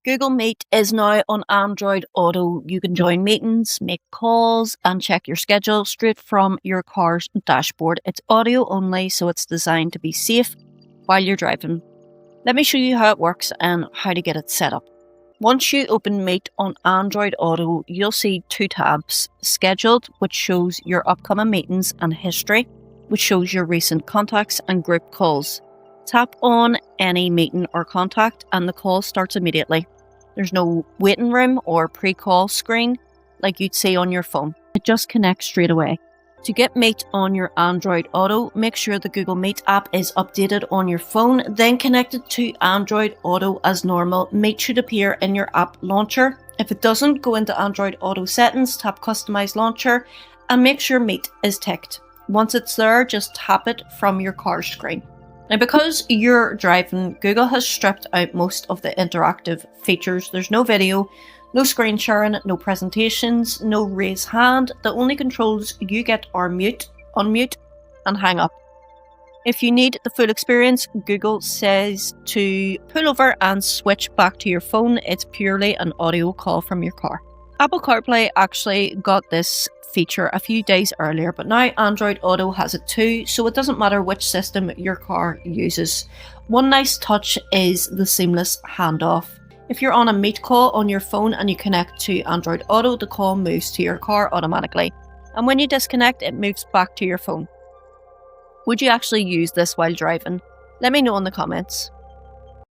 Google Meet is now on Android Auto. You can join meetings, make calls, and check your schedule straight from your car's dashboard. It's audio only, so it's designed to be safe while you're driving. Let me show you how it works and how to get it set up. Once you open Meet on Android Auto, you'll see two tabs: Scheduled, which shows your upcoming meetings, and History, which shows your recent contacts and group calls. Tap on any meeting or contact and the call starts immediately. There's no waiting room or pre-call screen like you'd see on your phone. It just connects straight away. To get Meet on your Android Auto, make sure the Google Meet app is updated on your phone, then connect it to Android Auto as normal. Meet should appear in your app launcher. If it doesn't, go into Android Auto settings, tap Customize Launcher, and make sure Meet is ticked. Once it's there, just tap it from your car screen. Now, because you're driving, Google has stripped out most of the interactive features. There's no video, no screen sharing, no presentations, no raise hand. The only controls you get are mute, unmute, and hang up. If you need the full experience, Google says to pull over and switch back to your phone. It's purely an audio call from your car. Apple CarPlay actually got this feature a few days earlier, but now Android Auto has it too, so it doesn't matter which system your car uses. One nice touch is the seamless handoff. If you're on a Meet call on your phone and you connect to Android Auto, the call moves to your car automatically, and when you disconnect, it moves back to your phone. Would you actually use this while driving? Let me know in the comments.